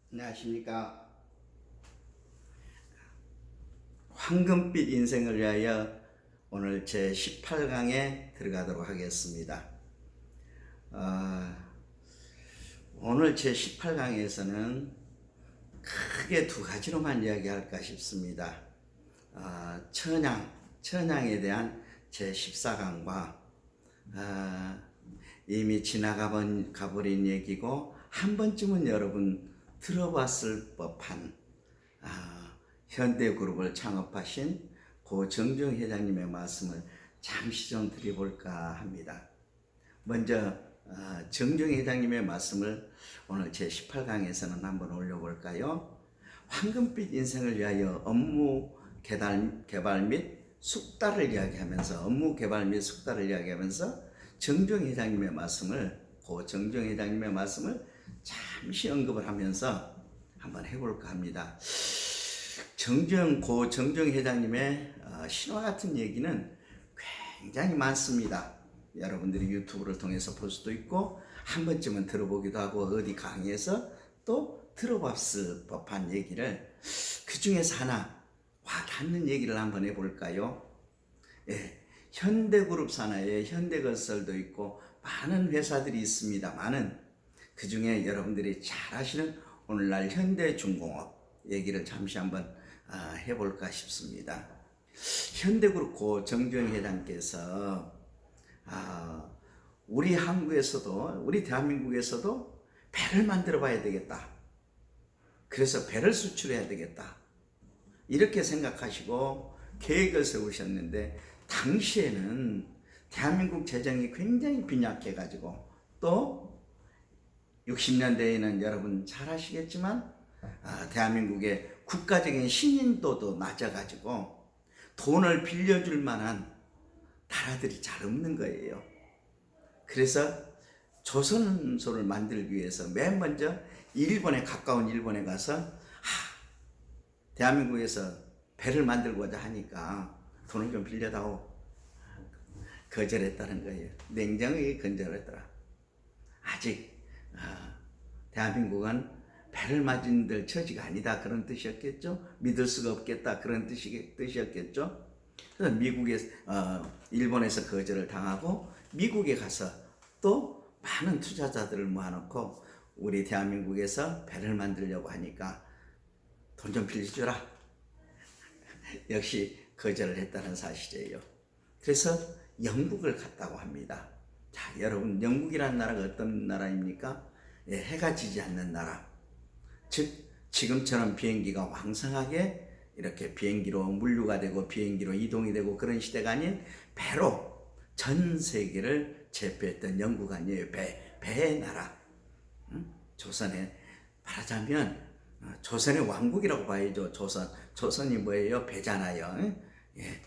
안녕하십니까. 황금빛 인생을 위하여 오늘 제 18강에 들어가도록 하겠습니다. 오늘 제 18강에서는 크게 두 가지로만 이야기할까 싶습니다. 천양에 대한 제 14강과 이미 가버린 얘기고 한 번쯤은 여러분 들어봤을 법한 현대그룹을 창업하신 고 정중 회장님의 말씀을 잠시 좀 드려볼까 합니다. 먼저 정중 회장님의 말씀을 오늘 제 18강에서는 한번 올려볼까요? 황금빛 인생을 위하여 업무 개발 및 숙달을 이야기하면서 정중 회장님의 말씀을 고 정중 회장님의 말씀을 잠시 언급을 하면서 한번 해볼까 합니다. 고 정중 회장님의 신화 같은 얘기는 굉장히 많습니다. 여러분들이 유튜브를 통해서 볼 수도 있고 한 번쯤은 들어보기도 하고 어디 강의에서 또 들어봤을 법한 얘기를 그 중에서 하나 와닿는 얘기를 한번 해볼까요? 예, 현대그룹 산하에 현대건설도 있고 많은 회사들이 있습니다. 그 중에 여러분들이 잘 아시는 오늘날 현대중공업 얘기를 잠시 한번 해볼까 싶습니다. 현대그룹 고 정주영 회장께서 우리 한국에서도 우리 대한민국에서도 배를 만들어 봐야 되겠다. 그래서 배를 수출해야 되겠다. 이렇게 생각하시고 계획을 세우셨는데 당시에는 대한민국 재정이 굉장히 빈약해가지고 또 60년대에는 여러분 잘 아시겠지만 대한민국의 국가적인 신인도도 낮아가지고 돈을 빌려줄 만한 나라들이 잘 없는 거예요. 그래서 조선소를 만들기 위해서 맨 먼저 가까운 일본에 가서 대한민국에서 배를 만들고자 하니까 돈을 좀 빌려다오. 거절했다는 거예요. 냉정하게 거절했더라. 아직 대한민국은 배를 맞은 처지가 아니다 그런 뜻이었겠죠. 믿을 수가 없겠다 그런 뜻이었겠죠. 그래서 일본에서 거절을 당하고 미국에 가서 또 많은 투자자들을 모아놓고 우리 대한민국에서 배를 만들려고 하니까 돈 좀 빌려주라. 역시 거절을 했다는 사실이에요. 그래서 영국을 갔다고 합니다. 자, 여러분 영국이라는 나라가 어떤 나라입니까? 해가 지지 않는 나라. 즉 지금처럼 비행기가 왕성하게 이렇게 비행기로 물류가 되고 비행기로 이동이 되고 그런 시대가 아닌 배로 전 세계를 제패했던 영국 아니에요. 배의 나라. 조선에 말하자면 조선의 왕국이라고 봐야죠. 조선이 뭐예요? 배잖아요. 예.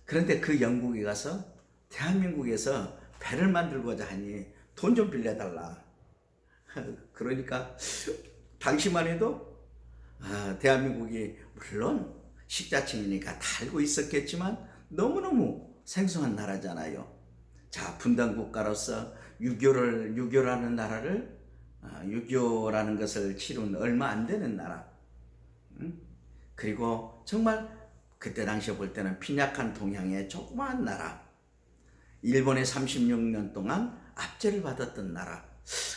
그런데 그 영국에 가서 대한민국에서 배를 만들고자 하니 돈 좀 빌려달라. 그러니까 당시만 해도 대한민국이 물론 식자층이니까 다 알고 있었겠지만 너무너무 생소한 나라잖아요. 자, 분단국가로서 유교라는 나라를 유교라는 것을 치룬 얼마 안 되는 나라. 그리고 정말 그때 당시에 볼 때는 빈약한 동양의 조그마한 나라. 일본의 36년 동안 압제를 받았던 나라.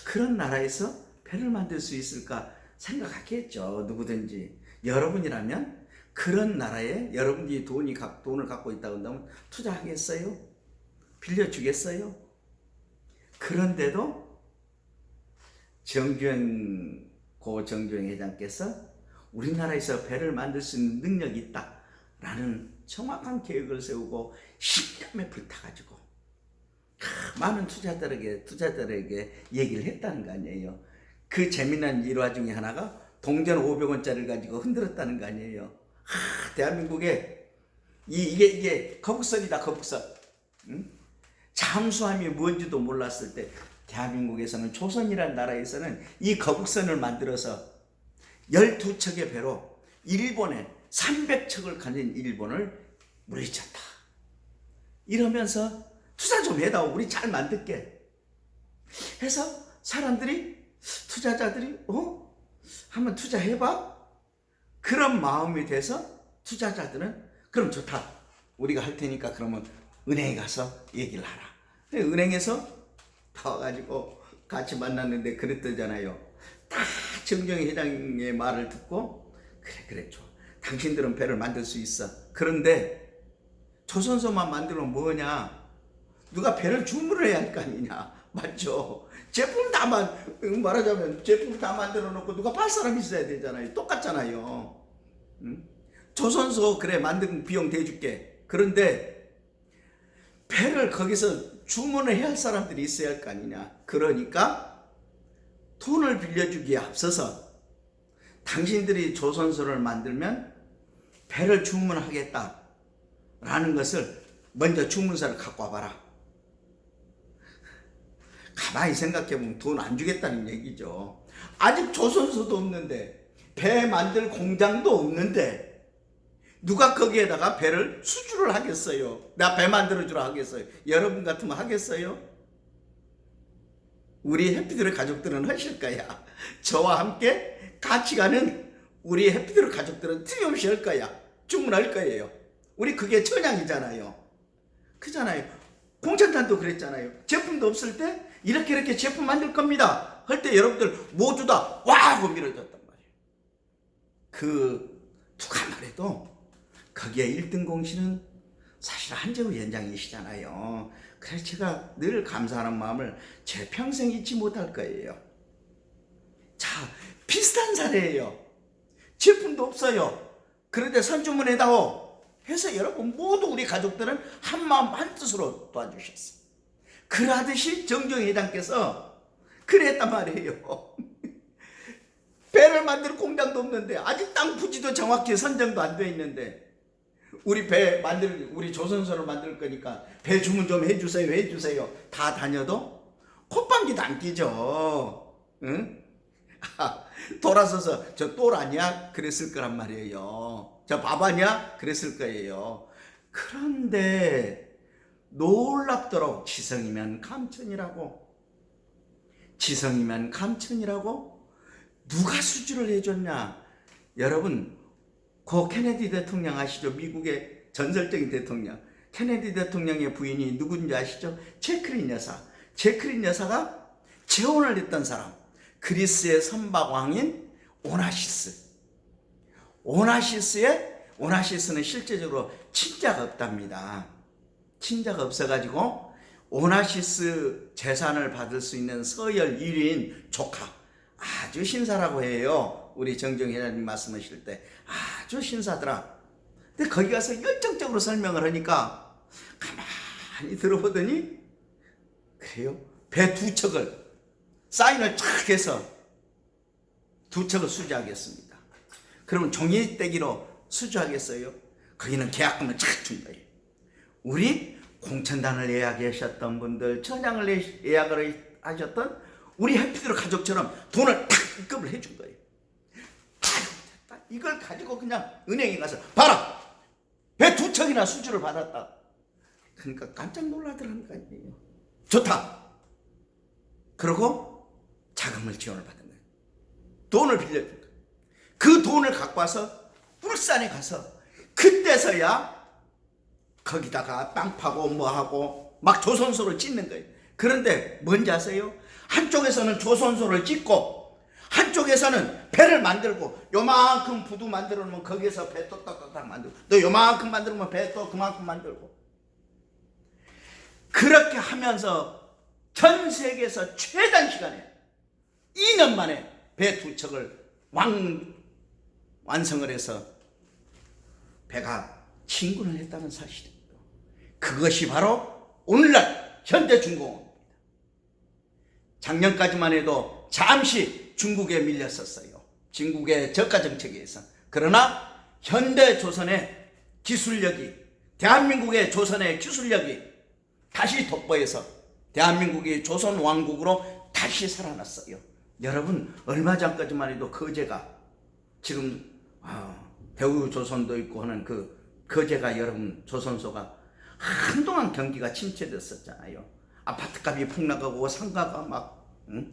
그런 나라에서 배를 만들 수 있을까 생각하겠죠. 누구든지. 여러분이라면 그런 나라에 여러분이 돈을 갖고 있다고 한다면 투자하겠어요? 빌려주겠어요? 그런데도 고 정주영 회장께서 우리나라에서 배를 만들 수 있는 능력이 있다라는 정확한 계획을 세우고 신념에 불타가지고 많은 투자자들에게 얘기를 했다는 거 아니에요. 그 재미난 일화 중에 하나가 동전 500원짜리를 가지고 흔들었다는 거 아니에요. 대한민국에 이게 거북선이다, 거북선. 잠수함이 뭔지도 몰랐을 때 대한민국에서는 조선이라는 나라에서는 이 거북선을 만들어서 12척의 배로 일본에 300척을 가진 일본을 물리쳤다. 이러면서 투자 좀 해다오. 우리 잘 만들게. 해서 투자자들이 한번 투자해봐? 그런 마음이 돼서 투자자들은 그럼 좋다. 우리가 할 테니까 그러면 은행에 가서 얘기를 하라. 은행에서 다 와가지고 같이 만났는데 그랬더잖아요. 다 정정희 회장의 말을 듣고 그래 좋아. 당신들은 배를 만들 수 있어. 그런데 조선소만 만들면 뭐냐? 누가 배를 주문을 해야 할 거 아니냐? 맞죠? 제품 다 말하자면 제품 다 만들어 놓고 누가 팔 사람이 있어야 되잖아요. 똑같잖아요. 응? 조선소 그래 만든 비용 대줄게. 그런데 배를 거기서 주문을 해야 할 사람들이 있어야 할 거 아니냐? 그러니까 돈을 빌려주기에 앞서서 당신들이 조선소를 만들면 배를 주문하겠다라는 것을 먼저 주문서를 갖고 와봐라. 가만히 생각해보면 돈 안 주겠다는 얘기죠. 아직 조선소도 없는데 배 만들 공장도 없는데 누가 거기에다가 배를 수주를 하겠어요? 나 배 만들어주라 하겠어요? 여러분 같으면 하겠어요? 우리 해피드루 가족들은 하실 거야. 저와 함께 같이 가는 우리 해피드루 가족들은 틀림없이 할 거야. 주문할 거예요. 우리 그게 천양이잖아요. 그잖아요. 공천단도 그랬잖아요. 제품도 없을 때 이렇게 제품 만들 겁니다 할 때 여러분들 모두 다 와 하고 밀어줬단 말이에요. 누가 말해도 거기에 1등 공신은 사실 한재우 위원장이시잖아요. 그래서 제가 늘 감사하는 마음을 제 평생 잊지 못할 거예요. 자, 비슷한 사례예요. 제품도 없어요. 그런데 선주문해다오 해서 여러분 모두 우리 가족들은 한마음 한뜻으로 도와주셨어요. 그러하듯이 정정희 회장께서 그랬단 말이에요. 배를 만들 공장도 없는데 아직 땅 부지도 정확히 선정도 안 돼 있는데 우리 조선소를 만들 거니까 배 주문 좀 해주세요. 다 다녀도 콧방귀도 안 끼죠. 응? 돌아서서 저 똘 아니야? 그랬을 거란 말이에요. 저 밥 아니야? 그랬을 거예요. 그런데 놀랍도록 지성이면 감천이라고 누가 수주를 해줬냐? 여러분 고 케네디 대통령 아시죠? 미국의 전설적인 대통령. 케네디 대통령의 부인이 누군지 아시죠? 제클린 여사가 재혼을 했던 사람. 그리스의 선박왕인 오나시스는 실제적으로 친자가 없답니다. 친자가 없어가지고 오나시스 재산을 받을 수 있는 서열 1위인 조카. 아주 신사라고 해요. 우리 정정희 회장님 말씀하실 때 아주 신사더라. 근데 거기 가서 열정적으로 설명을 하니까 가만히 들어보더니 그래요. 배 2척을 사인을 쫙 해서 2척을 수주하겠습니다. 그러면 종이떼기로 수주하겠어요? 거기는 계약금을 쫙 준 거예요. 우리 공천단을 예약하셨던 분들, 천양을 예약을 하셨던 우리 해피드루 가족처럼 돈을 탁 입금을 해준 거예요. 이걸 가지고 그냥 은행에 가서 봐라! 배 2척이나 수주를 받았다. 그러니까 깜짝 놀라더라는 거 아니에요. 좋다! 그러고 자금을 지원을 받은 거예요. 돈을 빌려준 거예요. 그 돈을 갖고 와서 울산에 가서 그때서야 거기다가 땅 파고 뭐하고 막 조선소를 짓는 거예요. 그런데 뭔지 아세요? 한쪽에서는 조선소를 짓고 한쪽에서는 배를 만들고 요만큼 부두 만들어 놓으면 거기에서 배 또 딱딱딱 만들고 또 요만큼 만들면 배 또 그만큼 만들고 그렇게 하면서 전 세계에서 최단 시간에 2년 만에 배 2척을 완성을 해서 배가 침군을 했다는 사실입니다. 그것이 바로 오늘날 현대중공업입니다. 작년까지만 해도 잠시 중국에 밀렸었어요. 중국의 저가 정책에 의해서. 그러나 현대조선의 기술력이 대한민국의 조선의 기술력이 다시 돋보여서 대한민국이 조선왕국으로 다시 살아났어요. 여러분 얼마 전까지만 해도 거제가 지금 대우조선도 있고 하는 그 거제가 여러분 조선소가 한동안 경기가 침체됐었잖아요. 아파트값이 폭락하고 상가가 막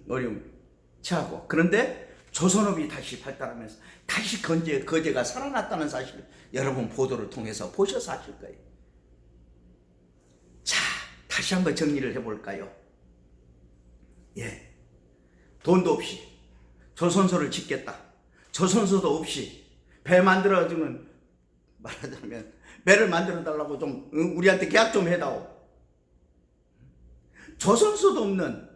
어려움 처하고. 그런데 조선업이 다시 발달하면서 다시 거제가 살아났다는 사실을 여러분 보도를 통해서 보셔서 하실 거예요. 자, 다시 한번 정리를 해볼까요? 예, 돈도 없이 조선소를 짓겠다. 조선소도 없이 배 만들어주는, 말하자면 배를 만들어 달라고 좀 우리한테 계약 좀 해다오. 조선소도 없는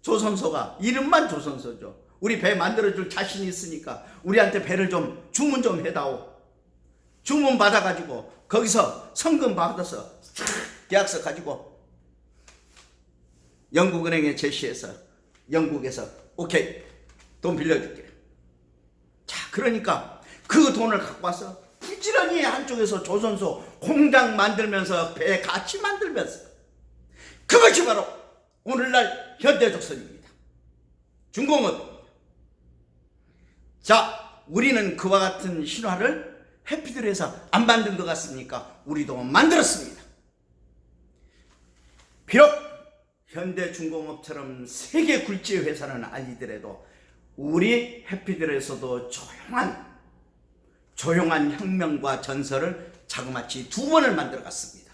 조선소가 이름만 조선소죠. 우리 배 만들어줄 자신이 있으니까 우리한테 배를 좀 주문 좀 해다오. 주문 받아가지고 거기서 성금 받아서 계약서 가지고 영국은행에 제시해서 영국에서 오케이 돈 빌려줄게. 자, 그러니까 그 돈을 갖고 와서 부지런히 한쪽에서 조선소 공장 만들면서 배 같이 만들면서, 그것이 바로 오늘날 현대조선입니다. 중공업. 자, 우리는 그와 같은 신화를 해피들에서 안 만든 것 같습니까? 우리도 만들었습니다. 비록 현대중공업처럼 세계 굴지 회사는 아니더라도 우리 해피들에서도 조용한 혁명과 전설을 자그마치 2번을 만들어 갔습니다.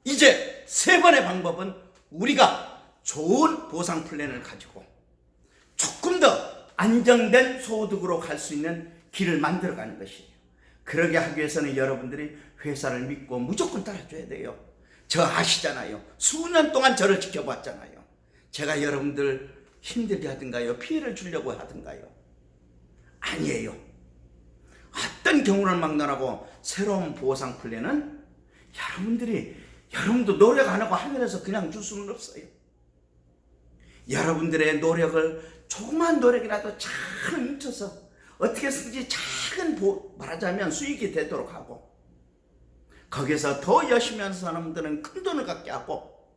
이제 3번의 방법은 우리가 좋은 보상 플랜을 가지고 조금 더 안정된 소득으로 갈 수 있는 길을 만들어 가는 것이에요. 그러게 하기 위해서는 여러분들이 회사를 믿고 무조건 따라줘야 돼요. 저 아시잖아요. 수년 동안 저를 지켜봤잖아요. 제가 여러분들 힘들게 하든가요? 피해를 주려고 하든가요? 아니에요. 어떤 경우를 막론하고 새로운 보상 플랜은 여러분도 노력 안 하고 하늘에서 그냥 줄 수는 없어요. 여러분들의 노력을, 조그만 노력이라도 잘 뭉쳐서 어떻게 쓰지 작은 말하자면 수익이 되도록 하고, 거기서 더 열심히 하는 사람들은 큰 돈을 갖게 하고,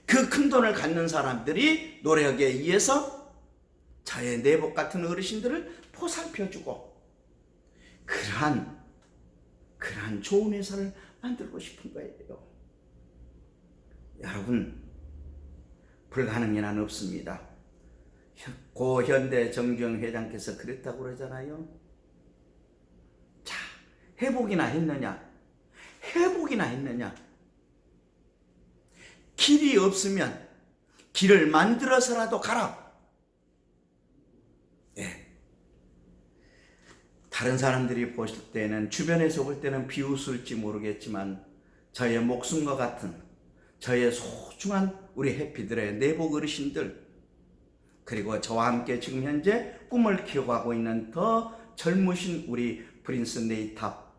그 큰 돈을 갖는 사람들이 노력에 의해서 저의 내복 같은 어르신들을 보살펴주고, 그러한 좋은 회사를 만들고 싶은 거예요. 여러분, 불가능이 난 없습니다. 고현대 정주영 회장께서 그랬다고 그러잖아요. 자, 회복이나 했느냐? 길이 없으면 길을 만들어서라도 가라. 예. 다른 사람들이 보실 때는, 주변에서 볼 때는 비웃을지 모르겠지만, 저의 목숨과 같은, 저의 소중한 우리 해피들의 내복 어르신들, 그리고 저와 함께 지금 현재 꿈을 키워가고 있는 더 젊으신 우리 프린스 네이탑,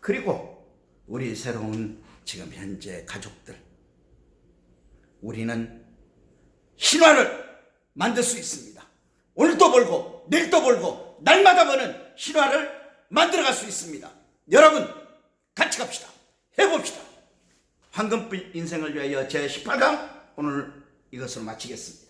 그리고 우리 새로운 지금 현재 가족들, 우리는 신화를 만들 수 있습니다. 오늘도 벌고 내일도 벌고 날마다 버는 신화를 만들어갈 수 있습니다. 여러분, 같이 갑시다. 해봅시다. 황금빛 인생을 위하여 제18강 오늘 이것을 마치겠습니다.